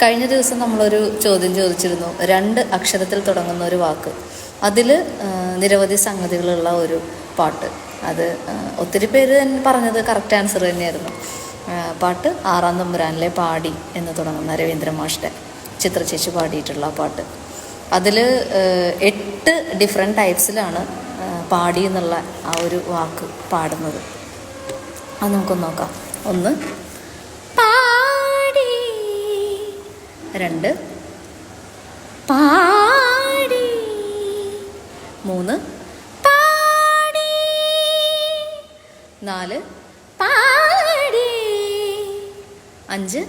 കഴിഞ്ഞ ദിവസം നമ്മളൊരു ചോദ്യം ചോദിച്ചിരുന്നു, 2 അക്ഷരത്തിൽ തുടങ്ങുന്ന ഒരു വാക്ക്, അതിൽ നിരവധി സംഗതികളുള്ള ഒരു പാട്ട്. അത് ഒത്തിരി പേര് പറഞ്ഞത് കറക്റ്റ് ആൻസർ തന്നെയായിരുന്നു. പാട്ട് 6-ാം തമ്പുരാനിലെ പാടി എന്ന് തുടങ്ങുന്ന രവീന്ദ്ര മാഷ്ടെ ചിത്ര ചേച്ചി പാടിയിട്ടുള്ള പാട്ട്. അതിൽ 8 ഡിഫറെൻറ്റ് ടൈപ്സിലാണ് പാടി എന്നുള്ള ആ ഒരു വാക്ക് പാടുന്നത്. അത് നമുക്കൊന്ന് നോക്കാം. 1 പാടി, 2 പാടി, 3 പാടി, 4 പാടി, 5